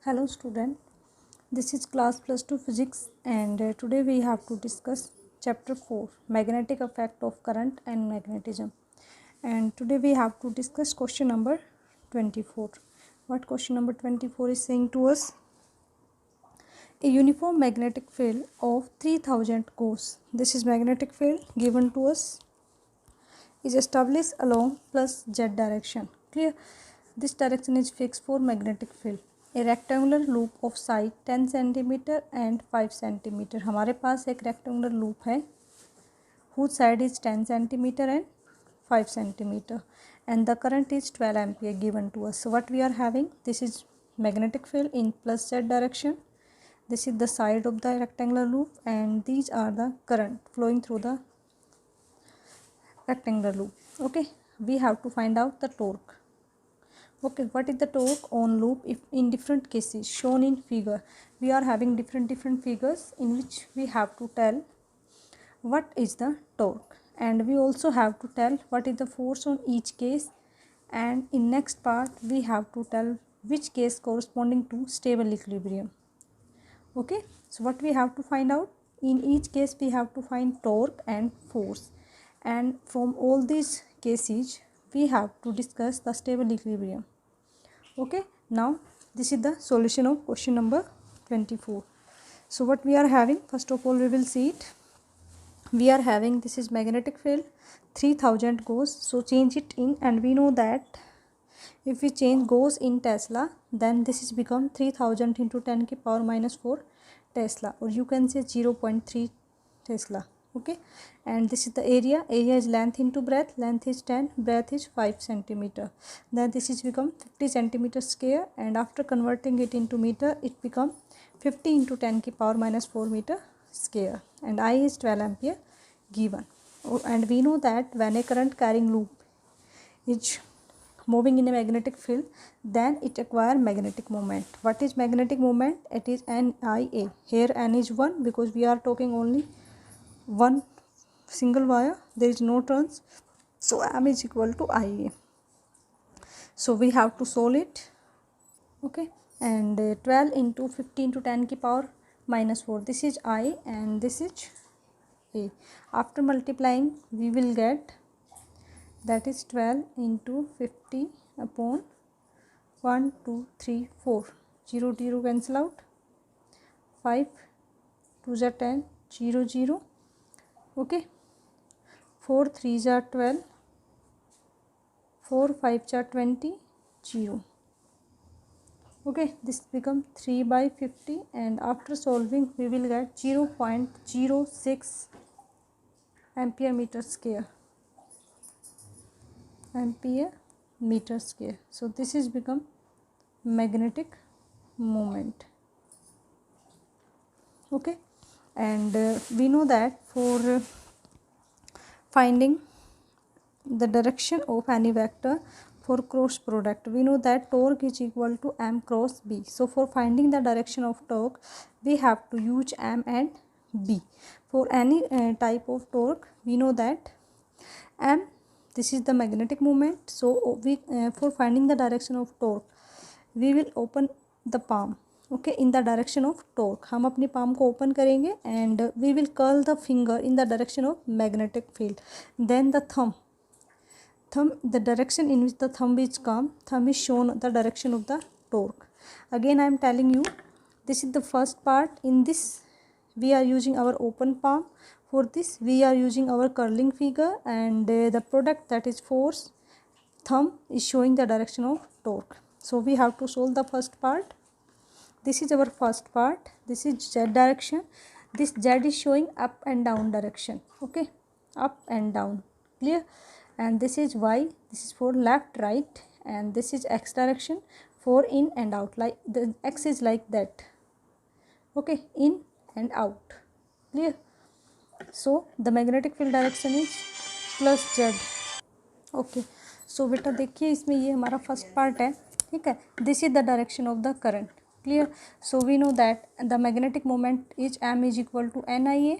Hello student, this is class plus 2 physics and today we have to discuss chapter 4 magnetic effect of current and magnetism, and today we have to discuss question number 24. What question number 24 is saying to us? A uniform magnetic field of 3000 gauss, this is magnetic field given to us, is established along plus z direction. Clear? This direction is fixed for magnetic field. A rectangular loop of side 10 cm and 5 cm. हमारे पास एक rectangular loop है whose side is 10 cm and 5 cm and the current is 12 ampere given to us. So what we are having, this is magnetic field in plus z direction. This is the side of the rectangular loop and these are the current flowing through the rectangular loop. Okay, we have to find out the torque. Okay, what is the torque on loop if in different cases shown in figure? We are having different figures in which we have to tell what is the torque, and we also have to tell what is the force on each case, and in next part we have to tell which case corresponding to stable equilibrium. Okay, so what we have to find out, in each case we have to find torque and force, and from all these cases we have to discuss the stable equilibrium. Okay, now this is the solution of question number 24. So what we are having, first of all we will see it. We are having, this is magnetic field 3000 gauss, so change it in, and we know that if we change gauss in Tesla, then this is become 3000 into 10 की power minus 4 Tesla, or you can say 0.3 Tesla. Okay, and this is the area is length into breadth, length is 10, breadth is 5 centimeter. Then this is become 50 centimeter square, and after converting it into meter it become 50 into 10 की power minus 4 meter square, and I is 12 ampere given. And we know that when a current carrying loop is moving in a magnetic field, then it acquire magnetic moment. What is magnetic moment? It is NIA. Here N is 1 because we are talking only one single wire, there is no turns, so M is equal to IA. So we have to solve it. Okay, and 12 into 50 into 10 की power minus 4, this is I and this is A. After multiplying we will get, that is 12 into 50 upon 1 2 3 4, 0 0 cancel out, 5 2 are 10, 0 0. Okay, 4 3s are 12, 4 5s are 20, 0. Okay, this become 3 by 50, and after solving we will get 0.06 ampere meter square. Ampere meter square. So this is become magnetic moment. Okay, and we know that for finding the direction of any vector for cross product, we know that torque is equal to M cross B. So for finding the direction of torque we have to use M and B. For any type of torque we know that M, this is the magnetic moment, so we for finding the direction of torque we will open the palm. Okay, in the direction of torque हम अपनी palm को open करेंगे and we will curl the finger in the direction of magnetic field. Then the thumb, the direction in which the thumb is come, thumb is shown the direction of the torque. Again I am telling you, this is the first part. In this we are using our open palm, for this we are using our curling finger, and the product, that is force, thumb, is showing the direction of torque. So we have to solve the first part. This is our first part, this is z direction, this z is showing up and down direction. Okay, up and down, clear? And this is y, this is for left right, and this is x direction for in and out, like the x is like that. Okay, in and out, clear? So the magnetic field direction is plus z. Okay, so बेटा देखिए इसमें ये हमारा first part है, ठीक है. This is the direction of the current, clear? So we know that the magnetic moment is M is equal to NIA.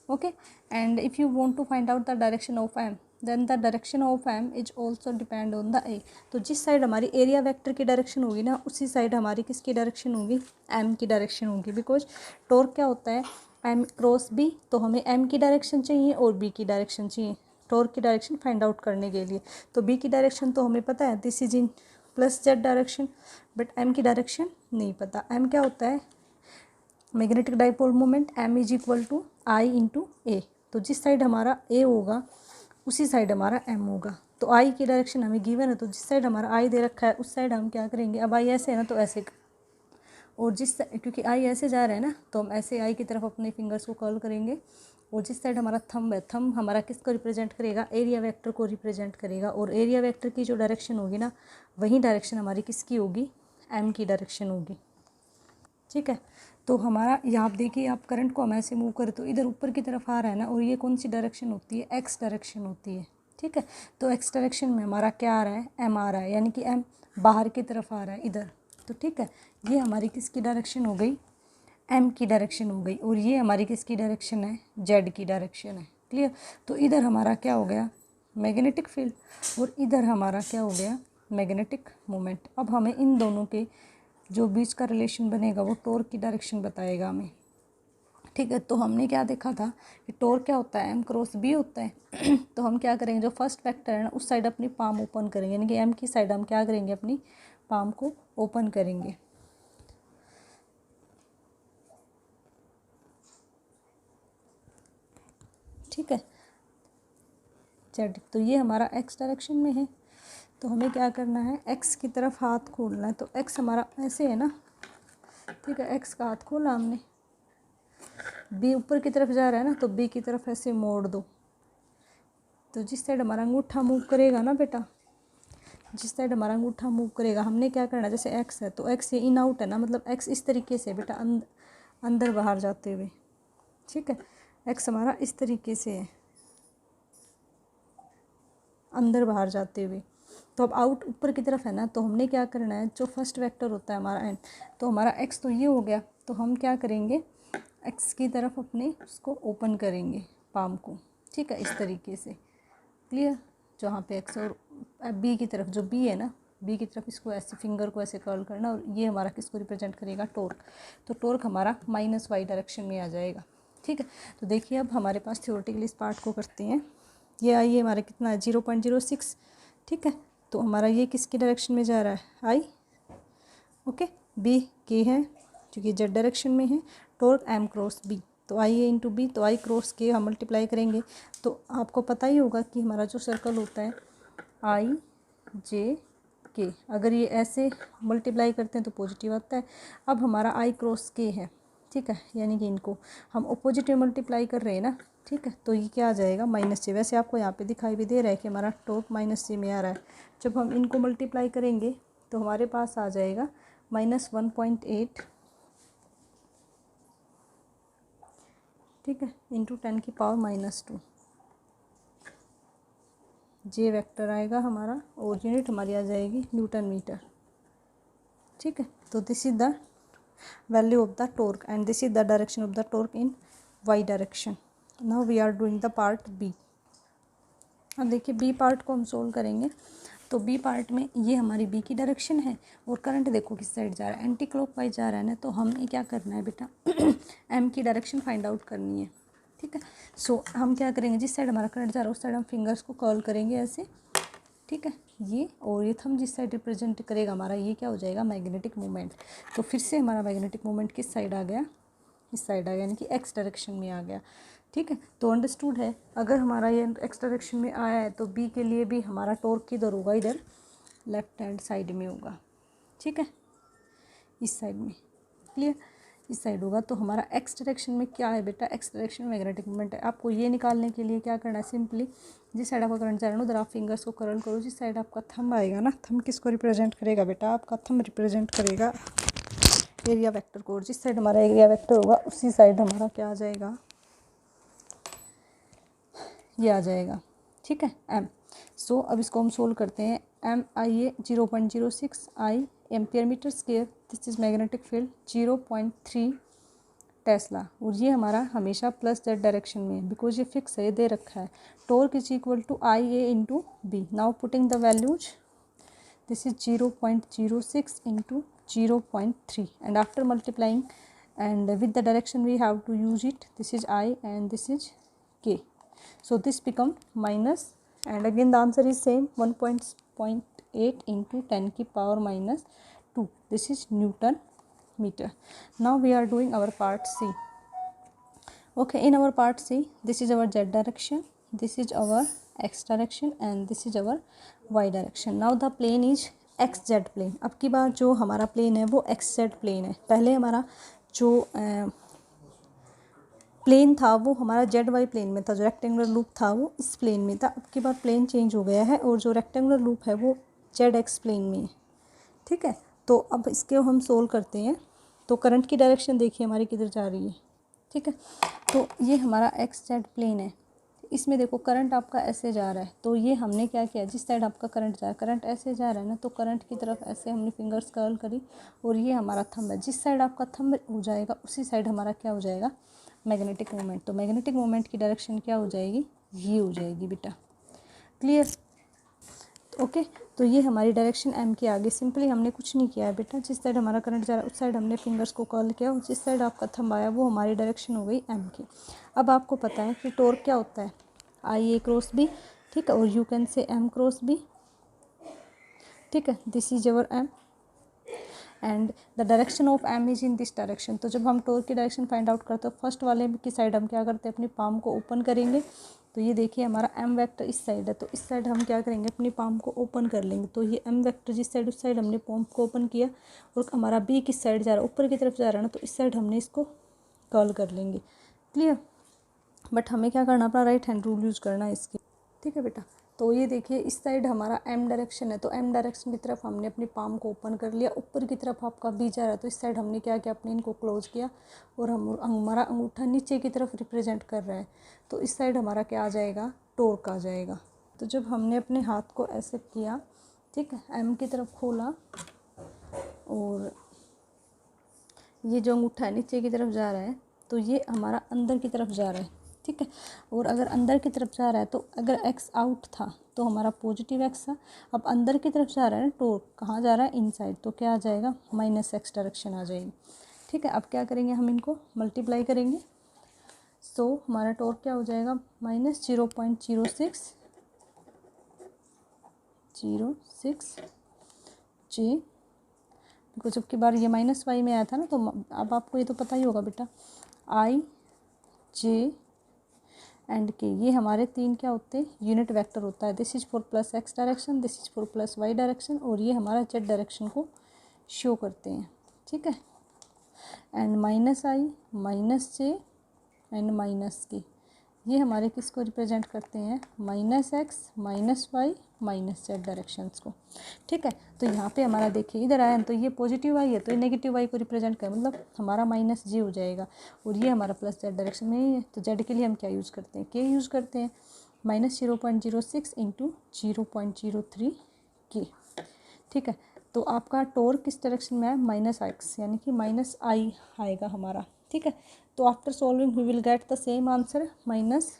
Okay, and if you want to find out the direction of M, then the direction of M is also depend on the A. तो जिस side हमारी area vector की direction होगी ना, उसी side हमारी किसकी direction होगी, एम की डायरेक्शन होगी। बिकॉज टॉर्क क्या होता है, एम क्रॉस बी, तो हमें एम की डायरेक्शन चाहिए और बी की डायरेक्शन चाहिए टॉर्क की डायरेक्शन फाइंड आउट करने के लिए। तो बी की डायरेक्शन तो हमें पता है, this is in plus Z direction, but M की डायरेक्शन नहीं पता। एम क्या होता है, magnetic dipole moment, M is equal to I into A. तो जिस साइड हमारा ए होगा उसी साइड हमारा एम होगा। तो आई की डायरेक्शन हमें गिवन है, तो जिस साइड हमारा आई दे रखा है उस साइड हम क्या करेंगे, अब आई ऐसे है ना तो ऐसे, और क्योंकि आई ऐसे जा रहा है ना तो हम ऐसे आई की तरफ अपने फिंगर्स को कर्ल करेंगे। और जिस साइड हमारा थंब है, थंब हमारा किसको रिप्रेजेंट करेगा, एरिया वेक्टर को रिप्रेजेंट करेगा। और एरिया वेक्टर की जो डायरेक्शन होगी ना, वही डायरेक्शन हमारी किसकी होगी, एम की डायरेक्शन होगी। ठीक है, तो हमारा यहाँ आप देखिए, आप करंट को हम ऐसे मूव करें तो इधर ऊपर की तरफ आ रहा है ना, और ये कौन सी डायरेक्शन होती है, एक्स डायरेक्शन होती है। ठीक है, तो एक्स डायरेक्शन में हमारा क्या आ रहा है, एम आ रहा है, यानी कि एम बाहर की तरफ आ रहा है इधर। तो ठीक है, ये हमारी किसकी डायरेक्शन हो गई, एम की डायरेक्शन हो गई। और ये हमारी किसकी डायरेक्शन है, जेड की डायरेक्शन है। क्लियर, तो इधर हमारा क्या हो गया, मैग्नेटिक फील्ड, और इधर हमारा क्या हो गया, मैग्नेटिक मोमेंट। अब हमें इन दोनों के जो बीच का रिलेशन बनेगा वो टॉर्क की डायरेक्शन बताएगा हमें। ठीक है, तो हमने क्या देखा था कि टॉर्क क्या होता है, एम क्रॉस बी होता है। तो हम क्या करेंगे, जो फर्स्ट वेक्टर है ना उस साइड अपनी पाम ओपन करेंगे, यानी कि एम की साइड हम क्या करेंगे, अपनी पाम को ओपन करेंगे। ठीक है, जेड, तो ये हमारा एक्स डायरेक्शन में है, तो हमें क्या करना है, एक्स की तरफ हाथ खोलना है। तो एक्स हमारा ऐसे है ना, ठीक है, एक्स का हाथ खोला हमने, बी ऊपर की तरफ जा रहा है ना, तो बी की तरफ ऐसे मोड़ दो। तो जिस साइड हमारा अंगूठा मूव करेगा ना बेटा, जिस साइड हमारा अंगूठा मूव करेगा, हमने क्या करना है, जैसे एक्स है तो एक्स ये इन आउट है ना, मतलब एक्स इस तरीके से बेटा अंदर बाहर जाते हुए। ठीक है, एक्स हमारा इस तरीके से है, अंदर बाहर जाते हुए। तो अब आउट ऊपर की तरफ है ना, तो हमने क्या करना है, जो फर्स्ट वेक्टर होता है हमारा एन, तो हमारा एक्स तो ये हो गया, तो हम क्या करेंगे, एक्स की तरफ अपने उसको ओपन करेंगे पाम को। ठीक है, इस तरीके से। क्लियर, जहाँ पे एक्स, और बी की तरफ, जो बी है ना, बी की तरफ इसको ऐसे फिंगर को ऐसे कर्ल करना, और ये हमारा किसको रिप्रेजेंट करेगा, टॉर्क। तो टॉर्क हमारा माइनस वाई डायरेक्शन में आ जाएगा। ठीक है, तो देखिए अब हमारे पास थ्योरेटिकली इस पार्ट को करते हैं। ये आई हमारा कितना है, 0.06। ठीक है, तो हमारा ये किसकी डायरेक्शन में जा रहा है, आई। ओके, बी के है क्योंकि जेड डायरेक्शन में है, टॉर्क एम क्रॉस बी, तो आई ए इंटू बी, तो आई क्रॉस के हम मल्टीप्लाई करेंगे। तो आपको पता ही होगा कि हमारा जो सर्कल होता है आई जे के, अगर ये ऐसे मल्टीप्लाई करते हैं तो पॉजिटिव आता है। अब हमारा आई क्रॉस के है, ठीक है, यानी कि इनको हम अपोजिट में मल्टीप्लाई कर रहे हैं ना। ठीक है, तो ये क्या आ जाएगा, माइनस जे। वैसे आपको यहाँ पे दिखाई भी दे रहा है कि हमारा टॉर्क माइनस जे में आ रहा है। जब हम इनको मल्टीप्लाई करेंगे तो हमारे पास आ जाएगा -1.8, ठीक है, इंटू 10⁻²। जे वेक्टर आएगा हमारा, और यूनिट हमारी आ जाएगी न्यूटन मीटर। ठीक है, तो this is the value of the torque and this is the direction of the torque in y direction. Now we are doing the part B. अब देखिए बी पार्ट को हम सोल्व करेंगे। तो बी पार्ट में ये हमारी बी की डायरेक्शन है, और करंट देखो किस साइड जा रहा है, एंटी क्लॉकवाइज जा रहा है ना। तो हमें क्या करना है बेटा, एम की डायरेक्शन फाइंड आउट करनी है। ठीक है, सो हम क्या करेंगे, जिस साइड हमारा करंट जा रहा है उस साइड हम फिंगर्स को कर्ल करेंगे ऐसे। ठीक है, ये और ये थंब जिस साइड रिप्रेजेंट करेगा हमारा, ये क्या हो जाएगा, मैग्नेटिक मोमेंट। तो फिर से हमारा मैग्नेटिक मोमेंट किस साइड आ गया, इस साइड आ गया, यानी कि एक्स डायरेक्शन में आ गया। ठीक है, तो अंडरस्टूड है, अगर हमारा ये एक्स डायरेक्शन में आया है तो बी के लिए भी हमारा टॉर्क किधर होगा, इधर लेफ्ट हैंड साइड में होगा। ठीक है, इस साइड में। क्लियर, इस साइड होगा। तो हमारा एक्स डायरेक्शन में क्या है बेटा, एक्स डायरेक्शन में मैग्नेटिक मोमेंट है। आपको ये निकालने के लिए क्या करना है, सिंपली जिस साइड आपका करंट जा रहा है उधर आप फिंगर्स को कर्ल करो। जिस साइड आपका थंब आएगा ना, थंब किसको रिप्रेजेंट करेगा बेटा, आपका थंब रिप्रेजेंट करेगा एरिया वेक्टर को, और जिस साइड हमारा एरिया वेक्टर होगा उसी साइड हमारा क्या आ जाएगा, ये आ जाएगा। ठीक है, एम। सो अब इसको हम सोल्व करते हैं। M I A 0.06 I ampere metre square, this is magnetic field 0.3 tesla, और ये हमारा हमेशा प्लस जेड डायरेक्शन में है बिकॉज ये फिक्स है, ये दे रखा है। Torque is equal to I A into B. Now putting the values, this is 0.06 into 0.3 and after multiplying and with the direction we have to use it, this is I and this is K, so this become minus, and again the answer is same 1.8 into 10 की power minus 2, this is Newton meter. Now we are doing our part C. Okay, in our part C, this is our Z direction, this is our x direction and this is our y direction. Now the plane is xz plane. अब की बार जो हमारा plane है वो xz plane है। पहले हमारा जो प्लेन था वो हमारा जेड वाई प्लेन में था, जो रेक्टेंगुलर लूप था वो इस प्लेन में था। अब की बार प्लेन चेंज हो गया है और जो रेक्टेंगुलर लूप है वो जेड एक्स प्लेन में है। ठीक है, तो अब इसके हम सोल्व करते हैं। तो करंट की डायरेक्शन देखिए हमारी किधर जा रही है। ठीक है, तो ये हमारा एक्स जेड प्लेन है, इसमें देखो करंट आपका ऐसे जा रहा है। तो ये हमने क्या किया, जिस साइड आपका करंट जा रहा है, करंट ऐसे जा रहा है ना, तो करंट की तरफ ऐसे हमने फिंगर्स कर्ल करी और ये हमारा थंब है। जिस साइड आपका थंब हो जाएगा उसी साइड हमारा क्या हो जाएगा, मैग्नेटिक मोमेंट। तो मैग्नेटिक मोमेंट की डायरेक्शन क्या हो जाएगी, ये हो जाएगी बेटा। क्लियर? ओके, तो ये हमारी डायरेक्शन एम के आगे सिंपली हमने कुछ नहीं किया है बेटा। जिस साइड हमारा करंट जा रहा है उस साइड हमने फिंगर्स को कर्ल किया और जिस साइड आपका थंब आया वो हमारी डायरेक्शन हो गई एम की। अब आपको पता है कि टॉर्क क्या होता है, आई ए क्रॉस बी। ठीक है, और you can say M cross B. ठीक है, this is our M and the direction of M is in this direction. तो जब हम टॉर्क की डायरेक्शन फाइंड आउट करते हैं, फर्स्ट वाले की साइड हम क्या करते हैं, अपनी पाम को ओपन करेंगे। तो ये देखिए हमारा एम वेक्टर इस साइड है, तो इस साइड हम क्या करेंगे, अपनी पाम को ओपन कर लेंगे। तो ये एम वेक्टर जिस साइड उस साइड हमने पाम को ओपन किया और हमारा बी किस साइड जा रहा है, ऊपर की तरफ जा रहा है ना, तो इस साइड हमने इसको कर्ल कर लेंगे। क्लियर? बट हमें क्या करना, अपना राइट हैंड रूल यूज़ करना है इसकी। ठीक है बेटा, तो ये देखिए इस साइड हमारा एम डायरेक्शन है, तो एम डायरेक्शन की तरफ हमने अपनी पाम को ओपन कर लिया। ऊपर की तरफ आपका बी जा रहा है, तो इस साइड हमने क्या किया, अपने इनको क्लोज किया और हमारा अंगूठा नीचे की तरफ रिप्रेजेंट कर रहा है। तो इस साइड हमारा क्या आ जाएगा, टॉर्क आ जाएगा। तो जब हमने अपने हाथ को ऐसे किया, ठीक है, एम की तरफ खोला और ये जो अंगूठा है नीचे की तरफ जा रहा है, तो ये हमारा अंदर की तरफ जा रहा है। ठीक है, और अगर अंदर की तरफ जा रहा है तो अगर एक्स आउट था तो हमारा पॉजिटिव एक्स था। अब अंदर की तरफ जा रहा है ना, टॉर्क कहाँ जा रहा है, इनसाइड, तो क्या आ जाएगा, माइनस एक्स डायरेक्शन आ जाएगी। ठीक है, अब क्या करेंगे, हम इनको मल्टीप्लाई करेंगे। सो हमारा टॉर्क क्या हो जाएगा, माइनस 0.06 जे, बिकॉज जब की बार ये माइनस वाई में आया था ना, तो अब आपको ये तो पता ही होगा बेटा, आई जे एंड के, ये हमारे तीन क्या होते हैं, यूनिट वेक्टर होता है। This is for plus x direction, this is for plus y direction, और ये हमारा जेड डायरेक्शन को शो करते हैं। ठीक है, and minus I, minus J and minus K, ये हमारे किसको रिप्रेजेंट करते हैं, minus x, minus y, minus z directions को। ठीक है, तो यहाँ पे हमारा देखिए इधर आया तो ये पॉजिटिव वाई है, तो ये नेगेटिव वाई को रिप्रेजेंट कर, मतलब हमारा माइनस जी हो जाएगा, और ये हमारा प्लस जेड डायरेक्शन में ही है। तो जेड के लिए हम क्या यूज़ करते हैं, के यूज़ करते हैं, माइनस 0.06 इंटू 0.03 के। ठीक है, तो आपका टॉर्क किस डायरेक्शन में है, माइनस एक्स, यानी कि माइनस आई आएगा हमारा। ठीक है, तो after solving we will get the same answer, minus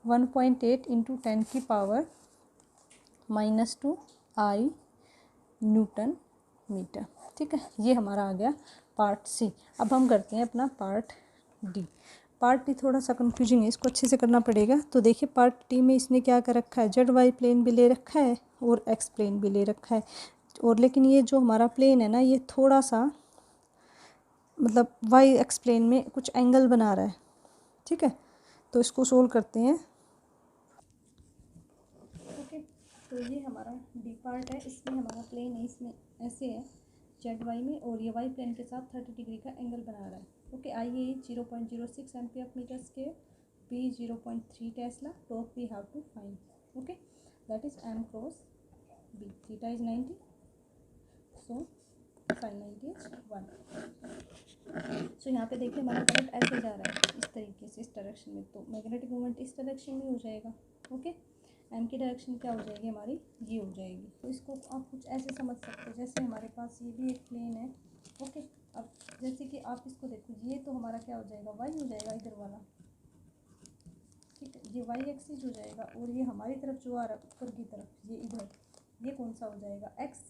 1.8 into 10 की power minus 2 I newton metre. ठीक है, ये हमारा आ गया पार्ट सी। अब हम करते हैं अपना पार्ट डी। पार्ट डी थोड़ा सा कंफ्यूजिंग है, इसको अच्छे से करना पड़ेगा। तो देखिए पार्ट डी में इसने क्या कर रखा है, जेड वाई प्लेन भी ले रखा है और एक्स प्लेन भी ले रखा है, और लेकिन ये जो हमारा प्लेन है ना, ये थोड़ा सा मतलब वाई एक्स प्लेन में कुछ एंगल बना रहा है। ठीक है, तो इसको सोल्व करते हैं। ओके, तो ये हमारा डी पार्ट है, इसमें हमारा प्लेन है, इसमें ऐसे है जेड वाई में, और ये वाई प्लेन के साथ 30 डिग्री का एंगल बना रहा है। Okay, I A 0.06 ampere metre square, B 0.3 tesla, torque we have to find. Okay, that is M cross B, theta is 90, so sine 90 is 1। So यहाँ पे देखिए हमारा करंट ऐसे जा रहा है, इस तरीके से, इस डायरेक्शन में, तो मैग्नेटिक मोमेंट इस डायरेक्शन में हो जाएगा। ओके, एम की डायरेक्शन क्या हो जाएगी हमारी, ये हो जाएगी। तो इसको आप कुछ ऐसे समझ सकते हो, जैसे हमारे पास ये भी एक प्लेन है, ओके, अब जैसे कि आप इसको देखो, ये तो हमारा क्या हो जाएगा, वाई हो जाएगा इधर वाला, ठीक है, ये वाई एक्सिस हो जाएगा, और ये हमारी तरफ जो आ रहा है ऊपर की तरफ, ये इधर, ये कौन सा हो जाएगा, एक्स।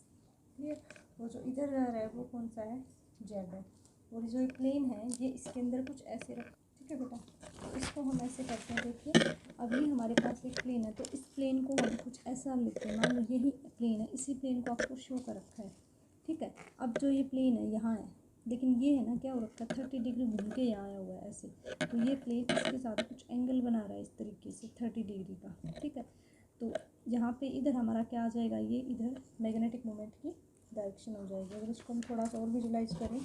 क्लियर। और जो इधर रह रहा है वो कौन सा है, जेड है। और जो प्लेन है ये इसके अंदर कुछ ऐसे रख, ठीक है बेटा, तो इसको हम ऐसे करते हैं। देखिए अभी हमारे पास एक प्लेन है, तो इस प्लेन को हम कुछ ऐसा लिखते हैं, मान लो यही प्लेन है, इसी प्लेन को आपको शो कर रखा है, ठीक है। अब जो ये प्लेन है यहाँ है, लेकिन ये है ना क्या हो रखा है, 30 डिग्री घूम के यहाँ आया हुआ है ऐसे, तो ये प्लेन इसके साथ कुछ एंगल बना रहा है इस तरीके से 30 डिग्री का, ठीक है। तो यहाँ पे इधर हमारा क्या आ जाएगा, ये इधर मैग्नेटिक मोमेंट की डायरेक्शन हो जाएगी। अगर इसको हम थोड़ा सा और विजुलाइज करें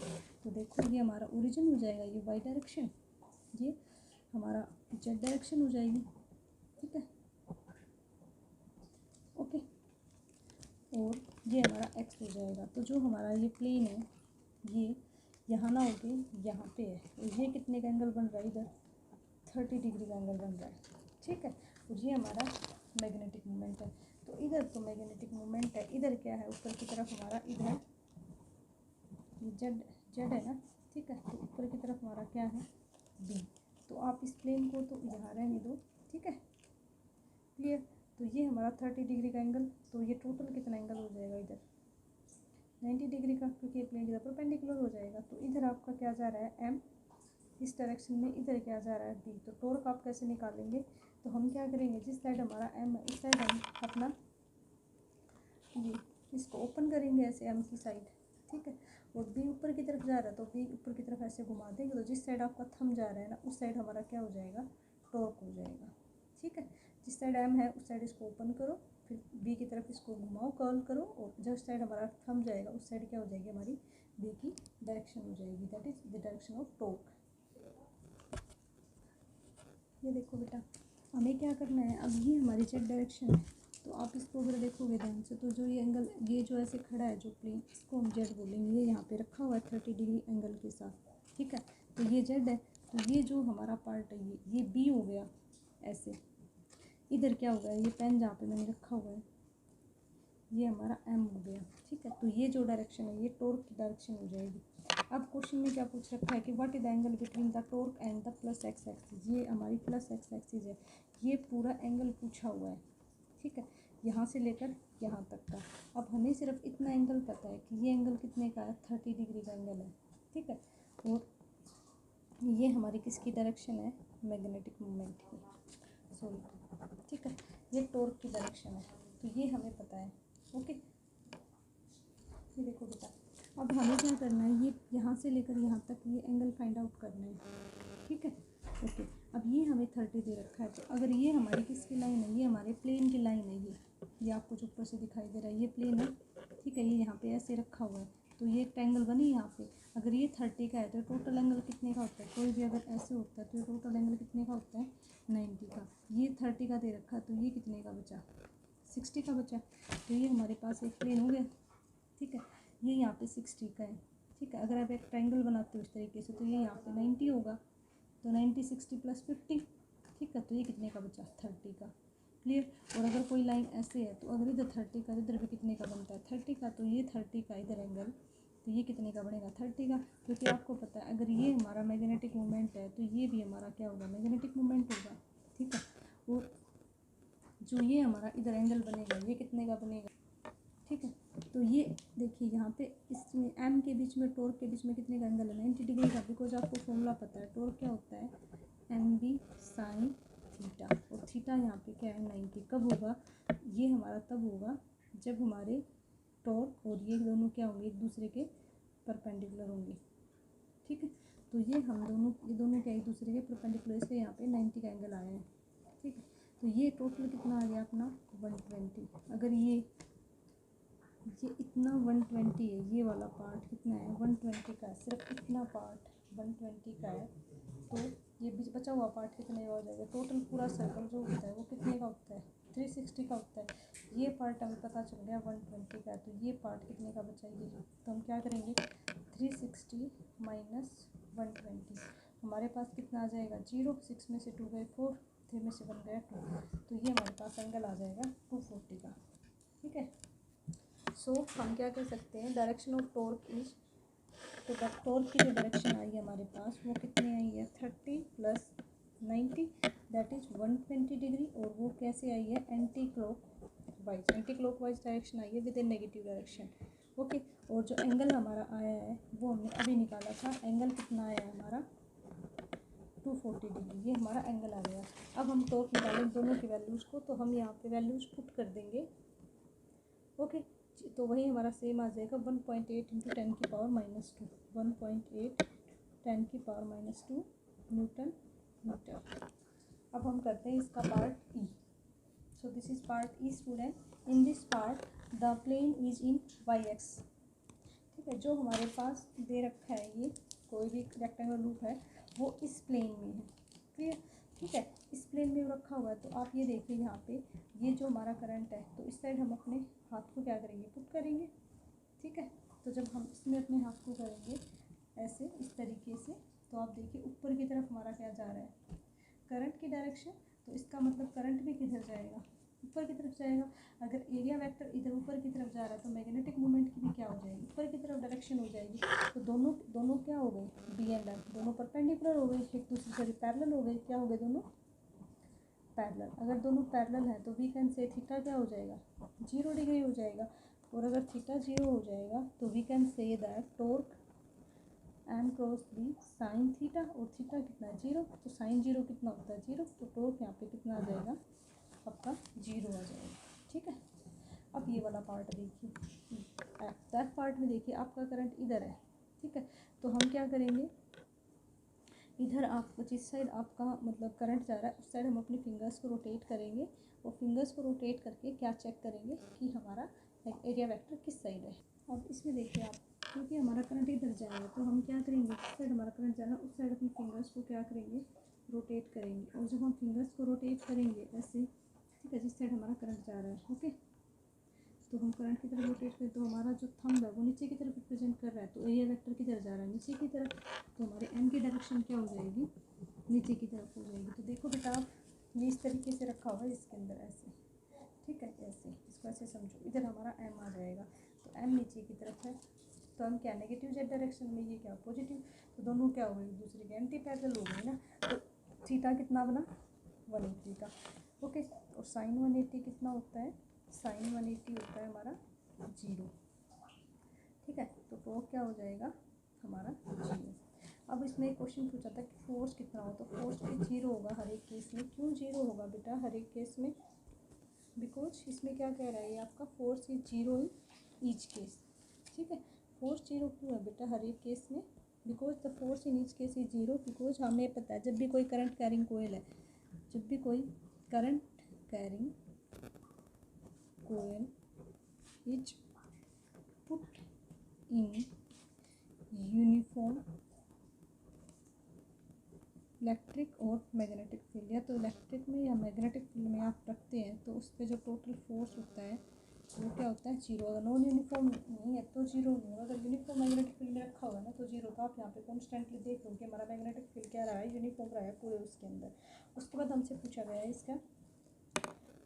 तो देखो ये हमारा ओरिजिन हो जाएगा, ये वाई डायरेक्शन, ये हमारा जेड डायरेक्शन हो जाएगी, ठीक है, ओके। और ये हमारा एक्स हो जाएगा। तो जो हमारा ये प्लेन है ये यहाँ ना होके यहाँ पे है, और ये कितने का एंगल बन रहा है, इधर 30 डिग्री का एंगल बन रहा है, ठीक है। और ये हमारा मैग्नेटिक मोमेंट है। तो इधर तो मैग्नेटिक मोमेंट है, इधर क्या है, ऊपर की तरफ हमारा इधर ये जेड जेड है ना, ठीक है। तो ऊपर की तरफ हमारा क्या है, बी। तो आप इस प्लेन को तो यहाँ रहने दो, ठीक है, क्लियर। तो ये हमारा 30 डिग्री का एंगल, तो ये टोटल कितना एंगल हो जाएगा इधर 90 डिग्री का, क्योंकि ये प्लेन इधर परपेंडिकुलर हो जाएगा। तो इधर आपका क्या जा रहा है, एम इस डायरेक्शन में, इधर क्या जा रहा है, बी। तो टॉर्क आप कैसे निकालेंगे, तो हम क्या करेंगे, जिस साइड हमारा एम है इस साइड हम अपना ये इसको ओपन करेंगे ऐसे एम की साइड, ठीक है। और बी ऊपर की तरफ जा रहा है तो बी ऊपर की तरफ ऐसे घुमा देंगे, तो जिस साइड आपका थंब जा रहा है ना उस साइड हमारा क्या हो जाएगा, टॉर्क हो जाएगा, ठीक है। जिस साइड एम है उस साइड इसको ओपन करो, फिर बी की तरफ इसको घुमाओ, कर्ल करो, और जिस साइड हमारा थंब जाएगा उस साइड क्या हो जाएगी, हमारी बी की डायरेक्शन हो जाएगी, that is the direction of torque. ये देखो बेटा, हमें क्या करना है, अब ये हमारी जेड डायरेक्शन है, तो आप इसको अगर देखोगे ध्यान से, तो जो ये एंगल ये जो ऐसे खड़ा है जो प्लेन, इसको हम जेड बोलेंगे, ये यहाँ पे रखा हुआ है 30 डिग्री एंगल के साथ, ठीक है। तो ये जेड है, तो ये जो हमारा पार्ट है ये बी हो गया ऐसे। इधर क्या हो गया, ये पेन जहाँ पे मैंने रखा हुआ है ये हमारा एम हो गया, ठीक है। तो ये जो डायरेक्शन है ये टॉर्क की डायरेक्शन हो जाएगी। अब क्वेश्चन में क्या पूछ रखा है कि what is the angle between the torque and the plus x axis, ये हमारी प्लस एक्स एक्सिस है, ये पूरा एंगल पूछा हुआ है, ठीक है, यहाँ से लेकर यहाँ तक का। अब हमें सिर्फ इतना एंगल पता है कि ये एंगल कितने का है, 30 डिग्री का एंगल है, ठीक है। और ये हमारी किसकी डायरेक्शन है, मैग्नेटिक मोमेंट की, सॉरी, ठीक है, ये टॉर्क की डायरेक्शन है, तो ये हमें पता है, ओके। ये देखो बेटा, अब हमें क्या करना है, ये यहाँ से लेकर यहाँ तक ये एंगल फाइंड आउट करना है, ठीक है, ओके। अब ये हमें 30 दे रखा है, तो अगर ये हमारी किसकी लाइन है, ये हमारे प्लेन की लाइन है, ये आपको जो ऊपर से दिखाई दे रहा है ये प्लेन है, ठीक है। ये यहाँ पे ऐसे रखा हुआ है, तो ये एक एंगल बनी यहाँ पे। अगर ये 30 का है तो टोटल एंगल कितने का होता है, कोई भी अगर ऐसे होता है तो टोटल एंगल कितने का होता है, 90 का। ये 30 का दे रखा है, तो ये कितने का बचा, 60 का बचा। तो ये हमारे पास एक प्लेन हो गया, ठीक है। ये यहाँ पे 60 का है, ठीक है। अगर आप एक ट्रायंगल बनाते हो इस तरीके से तो ये यहाँ पे 90 होगा, तो 90 60 + 50, ठीक है। तो ये कितने का बचा, 30 का, क्लियर। और अगर कोई लाइन ऐसे है तो अगर इधर 30 का, इधर भी कितने का बनता है, 30 का, तो ये 30 का इधर एंगल, तो ये कितने का बनेगा, 30 का। क्योंकि आपको पता है अगर ये हमारा मैग्नेटिक मोमेंट है तो ये भी हमारा क्या होगा, मैग्नेटिक मोमेंट होगा, ठीक है। और जो ये हमारा इधर एंगल बनेगा ये कितने का बनेगा, ठीक है। तो ये देखिए यहाँ पे इसमें एम के बीच में, टॉर्क के बीच में कितने का एंगल है, 90 डिग्री का, बिकॉज आपको फॉर्मूला पता है टॉर्क क्या होता है, एम बी साइन थीटा, और थीटा यहाँ पे क्या है 90। कब होगा, ये हमारा तब होगा जब हमारे टॉर्क और ये दोनों क्या होंगे, एक दूसरे के परपेंडिकुलर होंगे, ठीक है। तो ये दोनों क्या एक दूसरे के परपेंडिकुलर, इसलिए यहाँ पे 90 का एंगल आया है, ठीक है। तो ये टोटल कितना आ गया अपना 120। अगर ये इतना 120 है, ये वाला पार्ट कितना है 120 का है, सिर्फ इतना पार्ट 120 का है, तो ये बीच बचा हुआ पार्ट कितने का हो जाएगा, टोटल पूरा सर्कल जो होता है वो कितने का होता है, 360 का होता है। ये पार्ट हमें पता चल गया 120 का है, तो ये पार्ट कितने का बचा, ये, तो हम क्या करेंगे 360 - 120, हमारे पास कितना आ जाएगा 0, 6 में से 2 गए 4, 3 में से 1 गया 2, तो ये हमारे पास एंगल आ जाएगा 240 का, ठीक है। सो हम क्या कह सकते हैं, डायरेक्शन ऑफ टॉर्क इज तो टॉर्क की जो डायरेक्शन आई है हमारे पास वो कितनी आई है 30 प्लस 90 दैट इज़ 120 डिग्री, और वो कैसे आई है एंटी क्लॉक वाइज डायरेक्शन आई है within negative direction. Okay, और जो एंगल हमारा आया है वो हमने अभी निकाला था, एंगल कितना आया है हमारा 240 डिग्री, ये हमारा एंगल आ गया। अब हम टॉर्क निकालें दोनों की वैल्यूज़ को, तो हम यहाँ पे वैल्यूज़ पुट कर देंगे। ओके, तो वही हमारा सेम आ जाएगा 1.8 इंटू 10 की पावर -2, 1.8 10 की पावर -2 न्यूटन मीटर। अब हम करते हैं इसका part E. So this is part E student. In this part the plane is in y x. ठीक है, जो हमारे पास दे रखा है ये कोई भी रेक्टेंगुलर लूप है वो इस प्लेन में है। क्लियर? ठीक है, इस प्लेन में रखा हुआ है। तो आप ये देखिए यहाँ पे ये जो हमारा करंट है, तो इस साइड हम अपने हाथ को क्या करेंगे पुट करेंगे। ठीक है, तो जब हम इसमें अपने हाथ को करेंगे ऐसे इस तरीके से, तो आप देखिए ऊपर की तरफ हमारा क्या जा रहा है करंट की डायरेक्शन। तो इसका मतलब करंट भी किधर जाएगा ऊपर की तरफ जाएगा। अगर एरिया वेक्टर इधर ऊपर की तरफ जा रहा है तो मैग्नेटिक मोमेंट की भी क्या हो जाएगी ऊपर की तरफ डायरेक्शन हो जाएगी। तो दोनों क्या हो गए बी एंड एफ, दोनों परपेंडिकुलर हो गए, एक दूसरे से पैरेलल हो गए। क्या हो गए दोनों पैरेलल। अगर दोनों पैरेलल है तो वी कैन से थीटा क्या हो जाएगा 0 डिग्री हो जाएगा। और अगर थीटा 0 हो जाएगा तो we can say that torque M cross B sine theta, और थीटा कितना है 0, तो साइन 0 कितना होता है 0, तो टॉर्क यहाँ पे कितना आ जाएगा आपका 0 आ जाएगा। ठीक है, अब ये वाला पार्ट देखिए, दैट पार्ट में देखिए आपका करंट इधर है। ठीक है, तो हम क्या करेंगे इधर आपको जिस साइड आपका मतलब करंट जा रहा है उस साइड हम अपनी फिंगर्स को रोटेट करेंगे, और फिंगर्स को रोटेट करके क्या चेक करेंगे कि हमारा एरिया वेक्टर किस साइड है। अब इसमें देखिए आप, क्योंकि हमारा करंट इधर जा रहा है तो हम क्या करेंगे जिस साइड हमारा करंट जा रहा है उस साइड अपनी फिंगर्स को क्या करेंगे रोटेट करेंगे। और जब हम फिंगर्स को रोटेट करेंगे ऐसे, ठीक है, जिस साइड हमारा करंट जा रहा है, ओके, तो हम करंट की तरफ रोटेट करें तो हमारा जो थंब है वो नीचे की तरफ रिप्रेजेंट कर रहा है, तो एरिया वेक्टर किधर जा रहा है नीचे की तरफ, तो हमारे एम की डायरेक्शन क्या हो जाएगी नीचे की तरफ हो जाएगी। तो देखो बेटा आप ये इस तरीके से रखा हुआ है इसके अंदर ऐसे, ठीक है, ऐसे इसको ऐसे समझो, इधर हमारा एम आ जाएगा, तो एम नीचे की तरफ है, तो हम क्या नेगेटिव जेड डायरेक्शन में, ये क्या पॉजिटिव, तो दोनों क्या हो गए एक दूसरे के एंटी पैरेलल हो गए ना। तो थीटा कितना बना 180 का। ओके, और साइन 180 कितना होता है साइन 180 होता है हमारा 0। ठीक है, तो टॉर्क क्या हो जाएगा हमारा 0। अब इसमें एक क्वेश्चन पूछा था कि फोर्स कितना हो, तो फोर्स भी 0 होगा हर एक केस में। क्यों 0 होगा बेटा हर एक केस में, बिकॉज इसमें क्या कह रहा है ये आपका force is 0 in each case. ठीक है, फोर्स 0 क्यों है बेटा हर एक केस में, because the force in each case is 0, because हमें पता है जब भी कोई करंट कैरिंग कोयल है, जब भी कोई current carrying coil is put in uniform electric और मैग्नेटिक फील्ड, या तो इलेक्ट्रिक में या मैग्नेटिक फील्ड में आप रखते हैं, तो उस पर जो टोटल फोर्स होता है वो क्या होता है 0। अगर नॉन यूनिफॉर्म नहीं है तो 0 नहीं होगा, अगर यूनिफॉर्म मैग्नेटिक फील्ड में रखा हुआ है ना तो 0। तो आप यहाँ पे कॉन्स्टेंटली देख लो कि हमारा मैग्नेटिक फील्ड क्या रहा है यूनिफॉर्म रहा है पूरे उसके अंदर। उसके बाद हमसे पूछा गया है इसका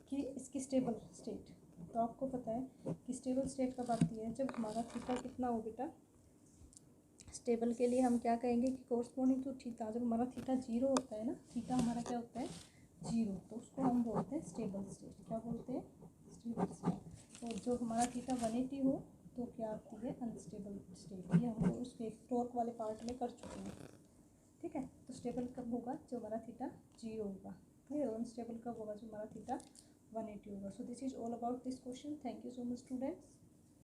कि इसकी स्टेबल स्टेट, तो आपको पता है कि स्टेबल स्टेट कब आती है जब हमारा थीटा कितना हो बेटा, स्टेबल के लिए हम क्या कहेंगे कि कोरस्पॉन्डिंग टू थीटा, जब हमारा थीटा 0 होता है ना, थीटा हमारा क्या होता है 0, तो उसको हम बोलते हैं स्टेबल स्टेट। क्या बोलते हैं स्टेबल स्टेट। और जो हमारा थीटा 180 हो तो क्या आती है अनस्टेबल स्टेट। ये हम लोग उसके टॉर्क वाले पार्ट में कर चुके हैं। ठीक है, तो स्टेबल कब होगा जो हमारा थीटा 0 होगा, क्लियर। अनस्टेबल कब होगा जो हमारा थीटा 180 होगा। सो this is all about this question. Thank you so much students.